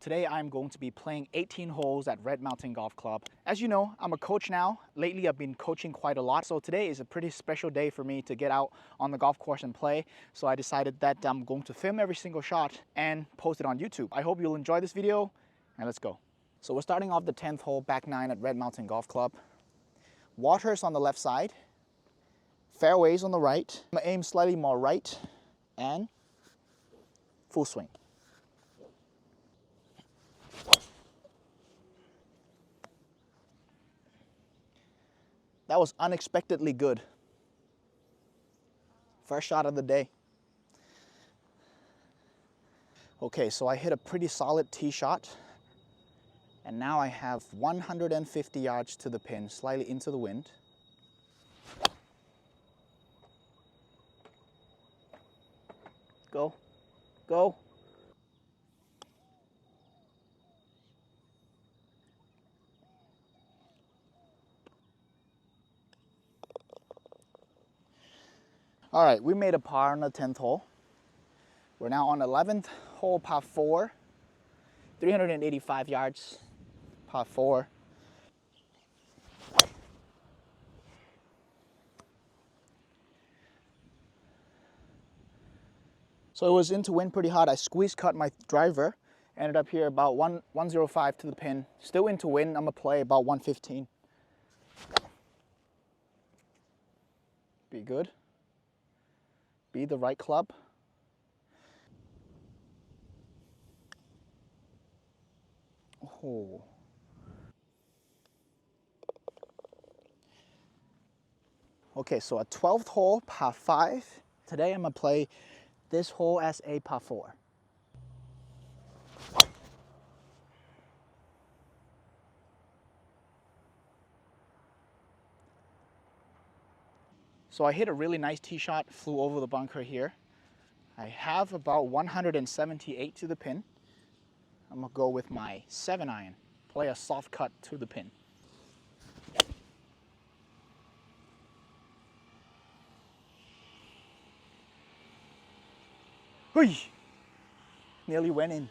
Today I'm going to be playing 18 holes at Red Mountain Golf Club. As you know, I'm a coach now. Lately I've been coaching quite a lot, so today is a pretty special day for me to get out on the golf course and play. So I decided that I'm going to film every single shot and post it on YouTube. I hope you'll enjoy this video, and let's go. So we're starting off the 10th hole, back 9 at Red Mountain Golf Club. Water's on the left side, fairways on the right. I'm gonna aim slightly more right and full swing. That was unexpectedly good. First shot of the day. Okay, so I hit a pretty solid tee shot. And now I have 150 yards to the pin, slightly into the wind. Go, go. All right, we made a par on the 10th hole. We're now on 11th hole, par 4, 385 yards, par 4. So it was into wind pretty hard. I squeeze cut my driver, ended up here about 105 to the pin. Still into wind, I'm gonna play about 115. Be good. Be the right club. Oh. Okay, so a 12th hole, par 5. Today I'm gonna play this hole as a par 4. So I hit a really nice tee shot, flew over the bunker here. I have about 178 to the pin. I'm gonna go with my 7-iron, play a soft cut to the pin. Hui! Nearly went in.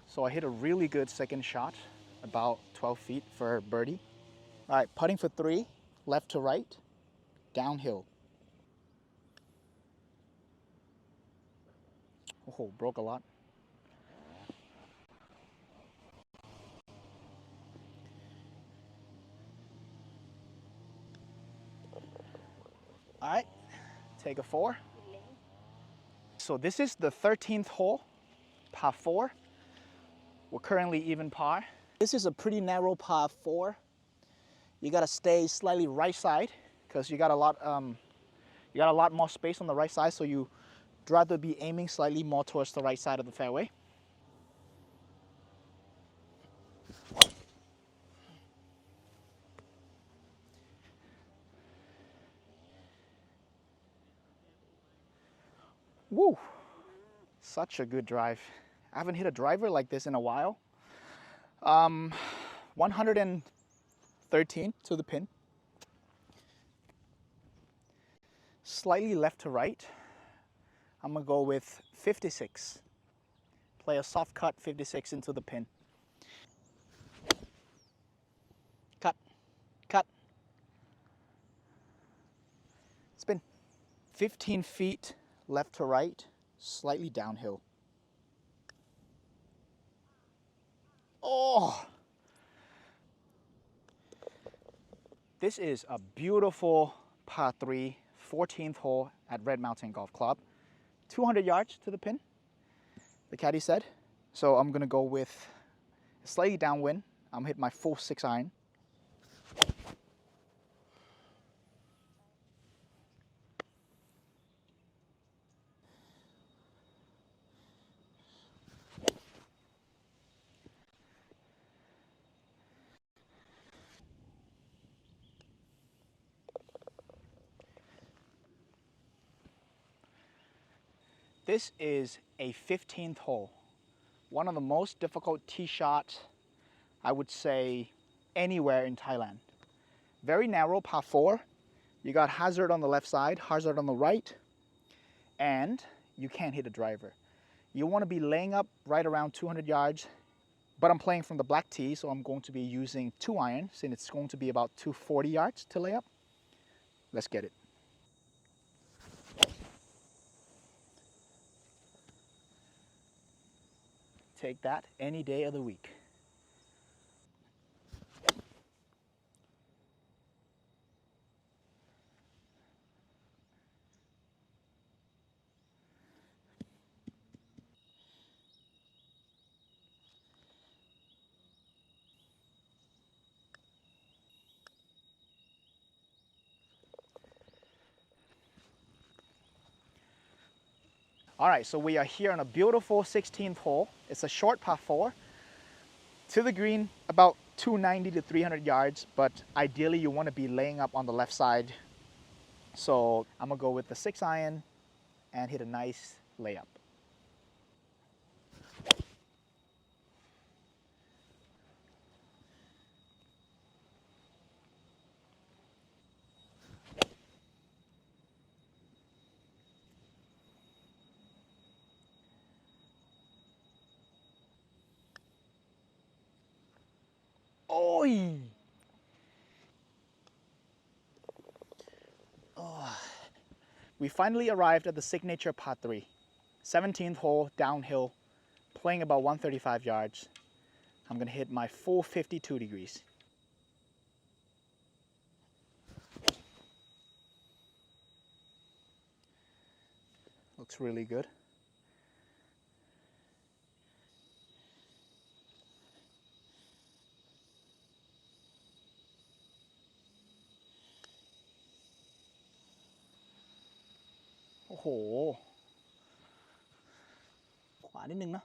So I hit a really good second shot, about 12 feet for birdie. All right, putting for 3, left to right, downhill. Oh, broke a lot. All right, take a 4. So this is the 13th hole, par 4. We're currently even par. This is a pretty narrow par 4. You gotta stay slightly right side because you got a lot more space on the right side, so you rather be aiming slightly more towards the right side of the fairway. Woo! Such a good drive. I haven't hit a driver like this in a while. 113 to the pin. Slightly left to right. I'm gonna go with 56. Play a soft cut 56 into the pin. Cut, cut. Spin. 15 feet left to right, slightly downhill. Oh! This is a beautiful par 3, 14th hole at Red Mountain Golf Club. 200 yards to the pin, the caddy said. So I'm gonna go with a slightly downwind. I'm gonna hit my full 6-iron. This is a 15th hole. One of the most difficult tee shots, I would say, anywhere in Thailand. Very narrow, par 4. You got hazard on the left side, hazard on the right, and you can't hit a driver. You want to be laying up right around 200 yards, but I'm playing from the black tee, so I'm going to be using 2-iron since it's going to be about 240 yards to lay up. Let's get it. Take that any day of the week. All right, so we are here on a beautiful 16th hole. It's a short par 4. To the green, about 290 to 300 yards, but ideally you want to be laying up on the left side. So I'm gonna go with the 6-iron and hit a nice layup. Oi! Oh. We finally arrived at the signature par 3. 17th hole, downhill, playing about 135 yards. I'm gonna hit my full 52 degrees. Looks really good. Oh, ขวานิดนึงนะ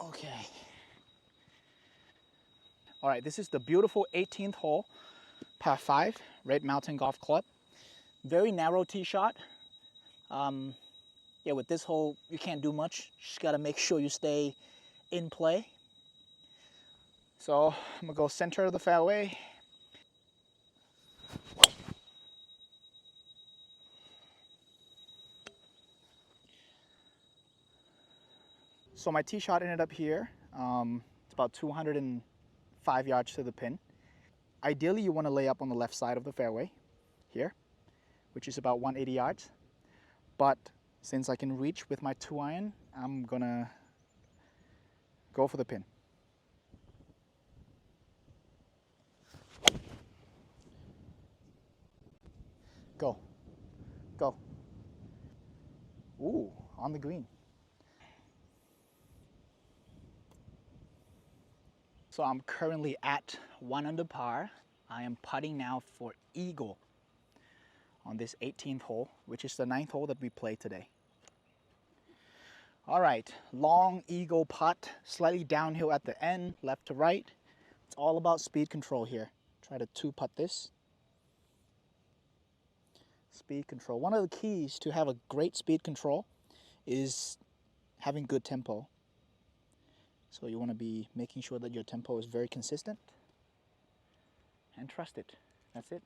Okay. All right, this is the beautiful 18th hole, par 5, Red Mountain Golf Club. Very narrow tee shot. Yeah, with this hole, you can't do much. Just gotta make sure you stay in play. So I'm gonna go center of the fairway. So my tee shot ended up here. It's about 205 yards to the pin. Ideally, you want to lay up on the left side of the fairway here, which is about 180 yards. But since I can reach with my 2-iron, I'm gonna go for the pin. Go, go. Ooh, on the green. So I'm currently at 1 under par. I am putting now for eagle on this 18th hole, which is the 9th hole that we played today. All right, long eagle putt, slightly downhill at the end, left to right. It's all about speed control here. Try to 2-putt this. Speed control. One of the keys to have a great speed control is having good tempo. So you want to be making sure that your tempo is very consistent and trust it. That's it.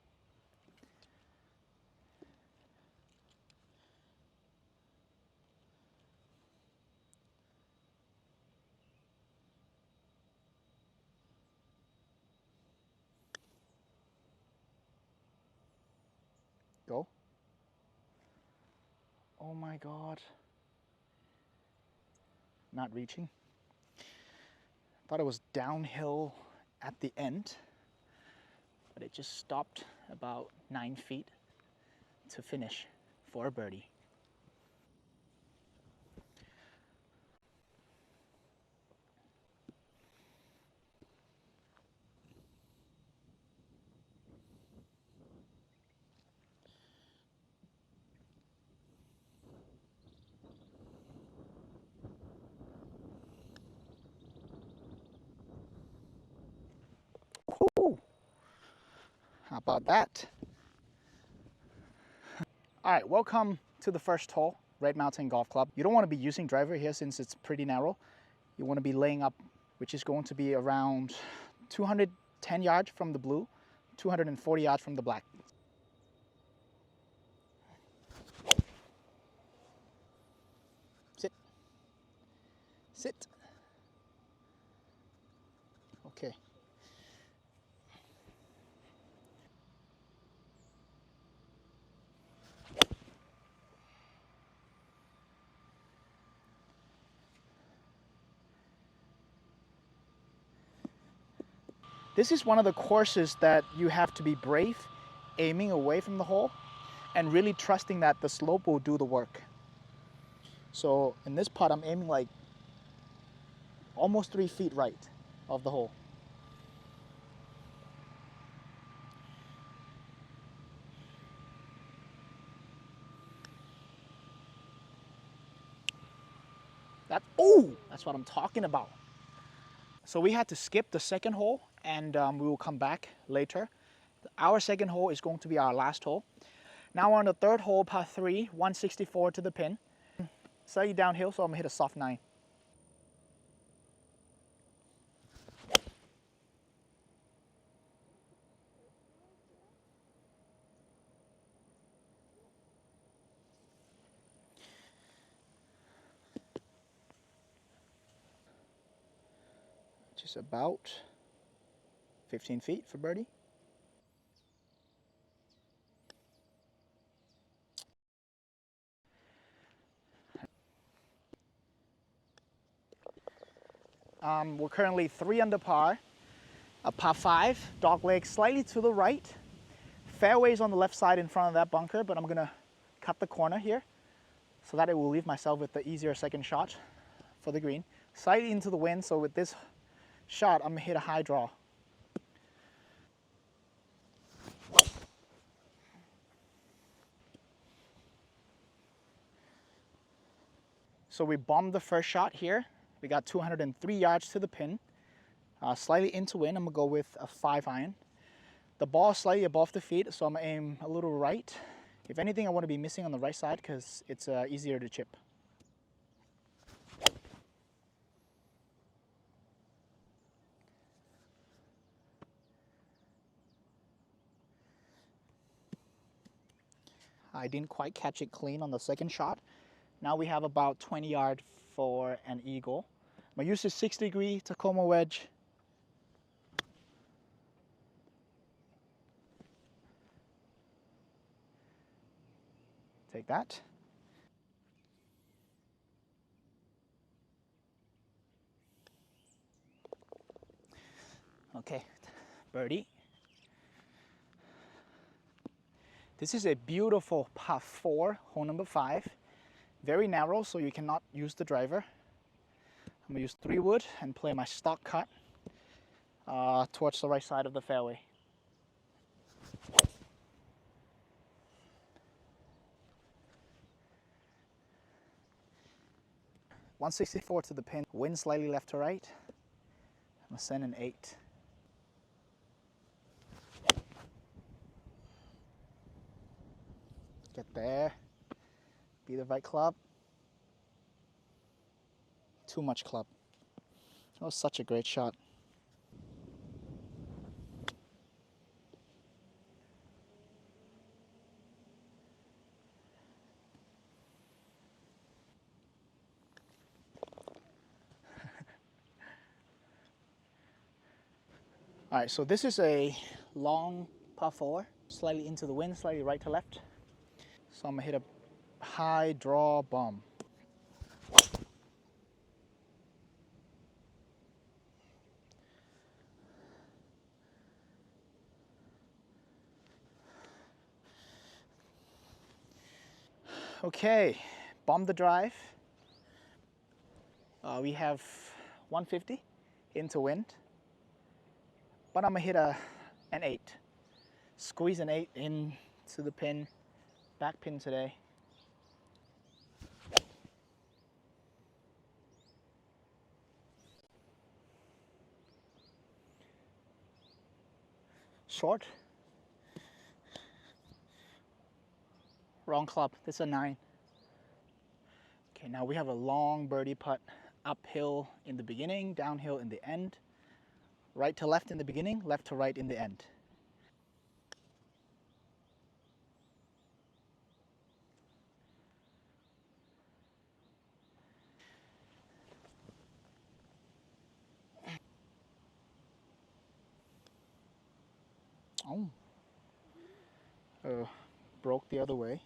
Go. Oh my God. Not reaching. Thought it was downhill at the end, but it just stopped about 9 feet to finish for a birdie. Woo! How about that? All right, welcome to the first hole. Red Mountain Golf Club. You don't want to be using driver here since it's pretty narrow. You want to be laying up, which is going to be around 210 yards from the blue, 240 yards from the black. Sit. Sit. Okay. This is one of the courses that you have to be brave, aiming away from the hole, and really trusting that the slope will do the work. So in this putt, I'm aiming like almost 3 feet right of the hole. That's what I'm talking about. So we had to skip the second hole, and we will come back later. Our second hole is going to be our last hole. Now we're on the third hole, par 3, 164 to the pin. Slightly downhill, so I'm gonna hit a soft 9. Just about 15 feet for birdie. We're currently 3 under par, a par 5, dog leg slightly to the right. Fairway's on the left side in front of that bunker, but I'm gonna cut the corner here so that it will leave myself with the easier second shot for the green. Slightly into the wind, so with this shot, I'm gonna hit a high draw. So we bombed the first shot here. We got 203 yards to the pin. Slightly into wind, I'm gonna go with a 5 iron. The ball is slightly above the feet, so I'm gonna aim a little right. If anything, I wanna be missing on the right side because it's easier to chip. I didn't quite catch it clean on the second shot. Now we have about 20 yards for an eagle. I'm gonna use this 6-degree Tacoma wedge. Take that. Okay, birdie. This is a beautiful par 4, hole number 5. Very narrow, so you cannot use the driver. I'm gonna use 3 wood and play my stock cut towards the right side of the fairway. .164 to the pin, wind slightly left to right. I'm gonna send an 8. Get there, be the right club. Too much club. That was such a great shot. All right, so this is a long par 4, slightly into the wind, slightly right to left. So I'm gonna hit a high draw bomb. Okay, bomb the drive. We have 150 into wind, but I'm gonna hit an 8. Squeeze an 8 into the pin, back pin today. Short. Wrong club, this is a 9. Okay, now we have a long birdie putt, uphill in the beginning, downhill in the end, right to left in the beginning, left to right in the end. Oh, broke the other way.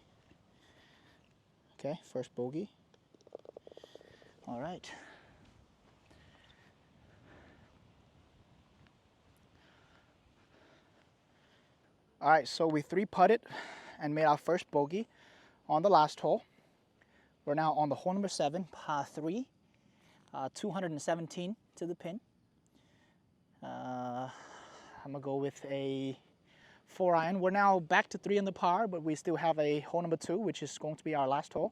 Okay, first bogey. All right. All right, so we three putted and made our first bogey on the last hole. We're now on the hole number 7, par 3, 217 to the pin. I'm gonna go with a 4-iron. We're now back to 3 on the par, but we still have a hole number 2, which is going to be our last hole,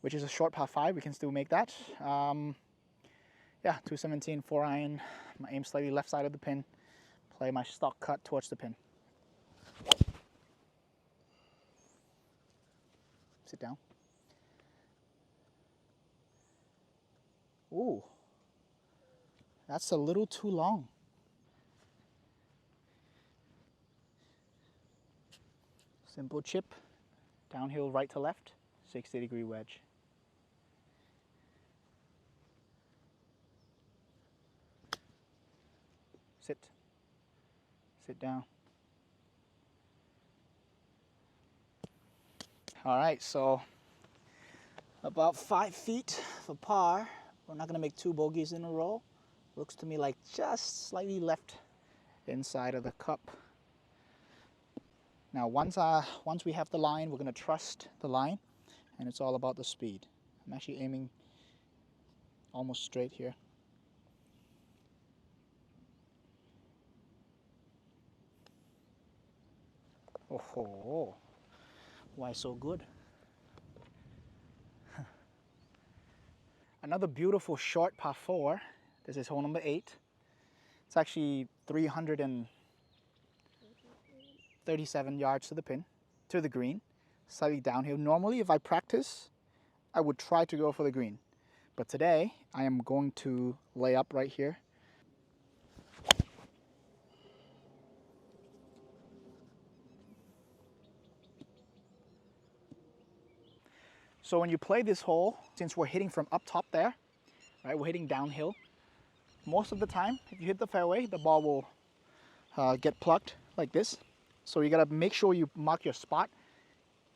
which is a short par 5. We can still make that. Yeah, 217, 4-iron. My aim slightly left side of the pin. Play my stock cut towards the pin. Sit down. Ooh, that's a little too long. Simple chip, downhill right to left, 60-degree wedge. Sit. Sit down. All right, so about 5 feet for par. We're not gonna make 2 bogeys in a row. Looks to me like just slightly left inside of the cup. Now once we have the line, we're gonna trust the line, and it's all about the speed. I'm actually aiming almost straight here. Oh, why so good? Another beautiful short par 4. This is hole number 8. It's actually 337 yards to the pin, to the green, slightly downhill. Normally, if I practice, I would try to go for the green. But today, I am going to lay up right here. So when you play this hole, since we're hitting from up top there, right, we're hitting downhill, most of the time, if you hit the fairway, the ball will get plucked like this. So you gotta make sure you mark your spot,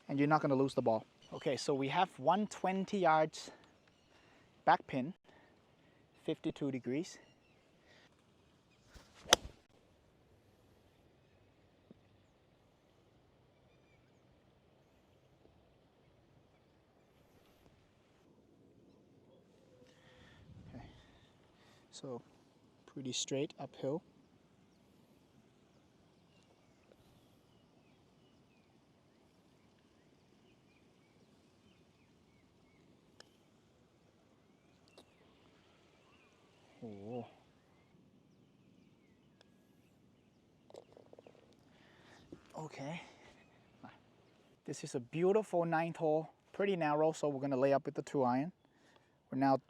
and you're not gonna lose the ball. Okay, so we have 120 yards back pin, 52 degrees. Okay, so pretty straight uphill. Oh. Okay. This is a beautiful 9th hole, pretty narrow, so we're gonna lay up with the 2-iron. We're now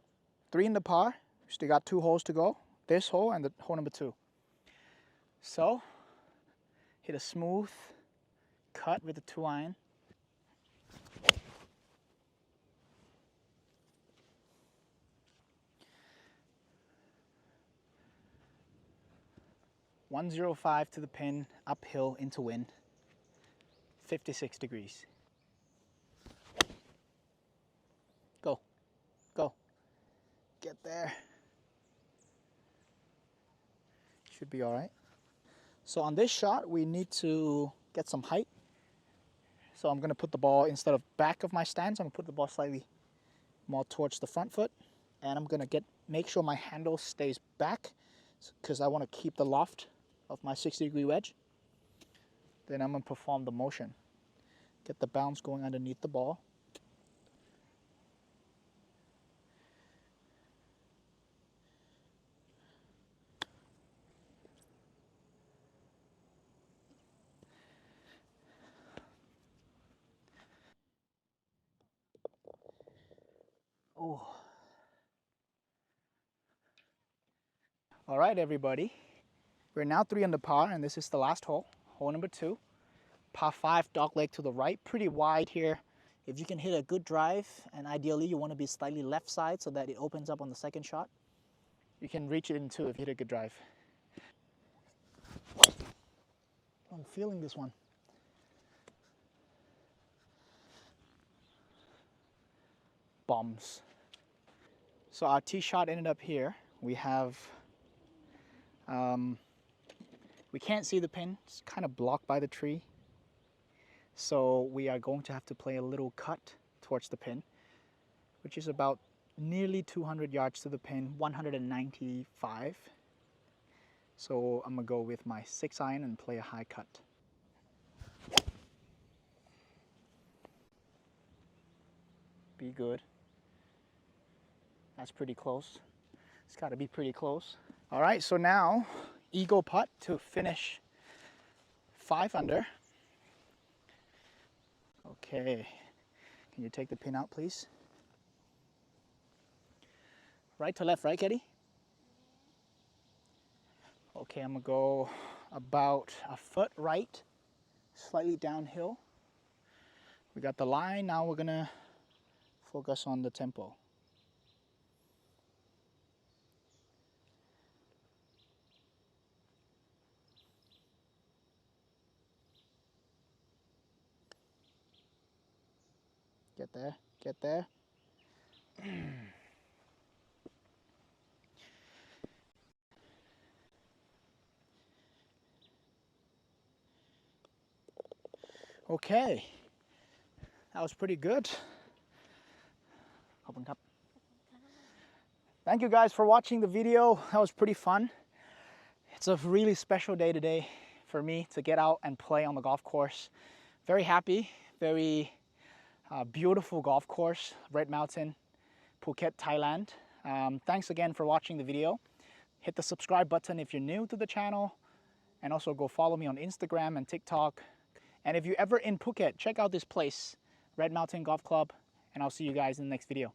3 in the par. Still got 2 holes to go. This hole and the hole number 2. So, hit a smooth cut with the 2-iron. .105 to the pin, uphill into wind, 56 degrees. Go, go, get there. Should be all right. So on this shot, we need to get some height. So I'm gonna put the ball, instead of back of my stance, I'm gonna put the ball slightly more towards the front foot. And I'm gonna make sure my handle stays back, because I wanna keep the loft of my 60-degree wedge. Then I'm gonna perform the motion. Get the bounce going underneath the ball. Oh. All right, everybody. We're now 3 under par, and this is the last hole, hole number 2. Par 5, dog leg to the right, pretty wide here. If you can hit a good drive, and ideally you want to be slightly left side so that it opens up on the second shot, you can reach it in 2 if you hit a good drive. I'm feeling this one. Bombs. So our tee shot ended up here. We have, we can't see the pin. It's kind of blocked by the tree. So we are going to have to play a little cut towards the pin, which is about nearly 200 yards to the pin, 195. So I'm gonna go with my 6-iron and play a high cut. Be good. That's pretty close. It's gotta be pretty close. All right, so now eagle putt to finish 5 under. Okay, can you take the pin out, please? Right to left, right, Kitty? Okay, I'm gonna go about a foot right, slightly downhill. We got the line, now we're gonna focus on the tempo. Get there, get there. Okay, that was pretty good. Open cup. Thank you guys for watching the video. That was pretty fun. It's a really special day today for me to get out and play on the golf course. Very happy, very beautiful golf course, Red Mountain, Phuket, Thailand. Thanks again for watching the video. Hit the subscribe button if you're new to the channel, and also go follow me on Instagram and TikTok. And if you're ever in Phuket, check out this place, Red Mountain Golf Club, and I'll see you guys in the next video.